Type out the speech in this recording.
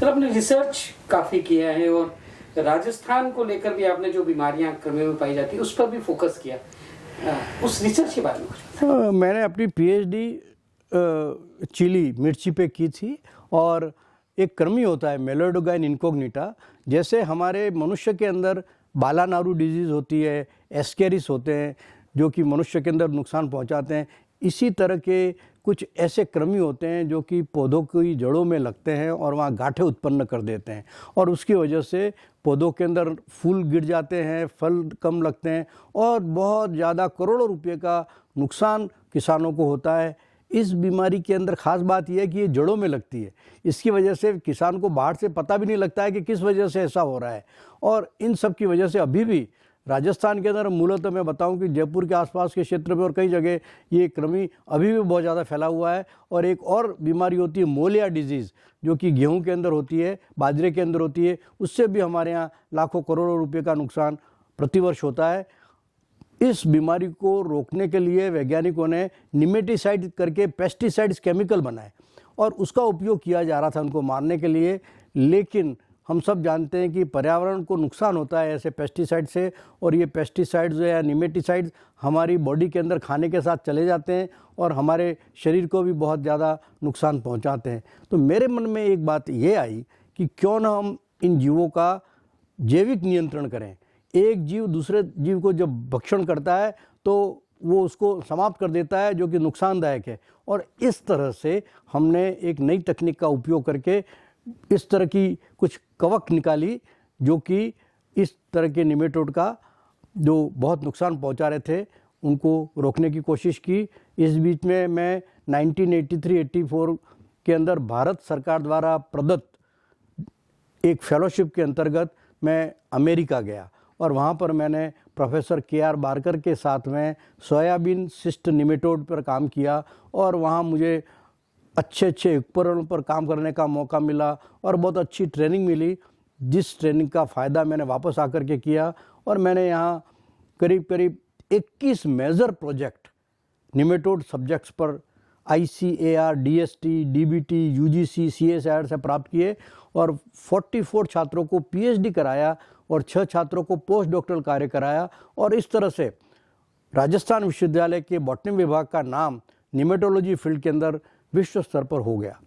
Sir आपने research काफ़ी किया है और राजस्थान को लेकर भी आपने जो बीमारियां कृमियों में पाई जाती है उस पर भी फोकस किया, उस रिसर्च के बारे में कुछ मैंने अपनी पीएचडी चिली मिर्ची पे की थी और एक कृमि होता है मेलोडोगाइन इनकोग्निटा, जैसे हमारे मनुष्य के अंदर बालानारू डिजीज़ होती है, एस्केरिस होते हैं जो कि मनुष्य के अंदर नुकसान पहुंचाते हैं, इसी तरह के कुछ ऐसे कृमि होते हैं जो कि पौधों की जड़ों में लगते हैं और वहाँ गांठें उत्पन्न कर देते हैं और उसकी वजह से पौधों के अंदर फूल गिर जाते हैं, फल कम लगते हैं और बहुत ज़्यादा करोड़ों रुपए का नुकसान किसानों को होता है। इस बीमारी के अंदर ख़ास बात यह है कि ये जड़ों में लगती है, इसकी वजह से किसान को बाहर से पता भी नहीं लगता है कि किस वजह से ऐसा हो रहा है। और इन सब की वजह से अभी भी राजस्थान के अंदर, मूलतः मैं बताऊं कि जयपुर के आसपास के क्षेत्र में और कई जगह ये कृमि अभी भी बहुत ज़्यादा फैला हुआ है। और एक और बीमारी होती है मोलिया डिजीज़, जो कि गेहूं के अंदर होती है, बाजरे के अंदर होती है, उससे भी हमारे यहाँ लाखों करोड़ों रुपये का नुकसान प्रतिवर्ष होता है। इस बीमारी को रोकने के लिए वैज्ञानिकों ने निमेटिसाइड करके पेस्टिसाइड्स केमिकल बनाए और उसका उपयोग किया जा रहा था उनको मारने के लिए, लेकिन हम सब जानते हैं कि पर्यावरण को नुकसान होता है ऐसे पेस्टिसाइड से, और ये पेस्टिसाइड्स या निमेटिसाइड्स हमारी बॉडी के अंदर खाने के साथ चले जाते हैं और हमारे शरीर को भी बहुत ज़्यादा नुकसान पहुंचाते हैं। तो मेरे मन में एक बात ये आई कि क्यों ना हम इन जीवों का जैविक नियंत्रण करें। एक जीव दूसरे जीव को जब भक्षण करता है तो वो उसको समाप्त कर देता है, जो कि नुकसानदायक है। और इस तरह से हमने एक नई तकनीक का उपयोग करके इस तरह की कुछ कवक निकाली जो कि इस तरह के निमेटोड का जो बहुत नुकसान पहुंचा रहे थे उनको रोकने की कोशिश की। इस बीच में मैं 1983-84 के अंदर भारत सरकार द्वारा प्रदत्त एक फेलोशिप के अंतर्गत मैं अमेरिका गया और वहाँ पर मैंने प्रोफेसर KR बारकर के साथ में सोयाबीन सिस्ट निमेटोड पर काम किया और वहाँ मुझे अच्छे उपकरणों पर काम करने का मौका मिला और बहुत अच्छी ट्रेनिंग मिली, जिस ट्रेनिंग का फ़ायदा मैंने वापस आकर के किया। और मैंने यहाँ करीब 21 मेजर प्रोजेक्ट निमेटोड सब्जेक्ट्स पर ICAR, DST, DBT, UGC, CSIR से प्राप्त किए और 44 छात्रों को PhD कराया और 6 छात्रों को पोस्ट डॉक्टरल कार्य कराया। और इस तरह से राजस्थान विश्वविद्यालय के बॉटनी विभाग का नाम निमेटोलॉजी फील्ड के अंदर विश्व स्तर पर हो गया।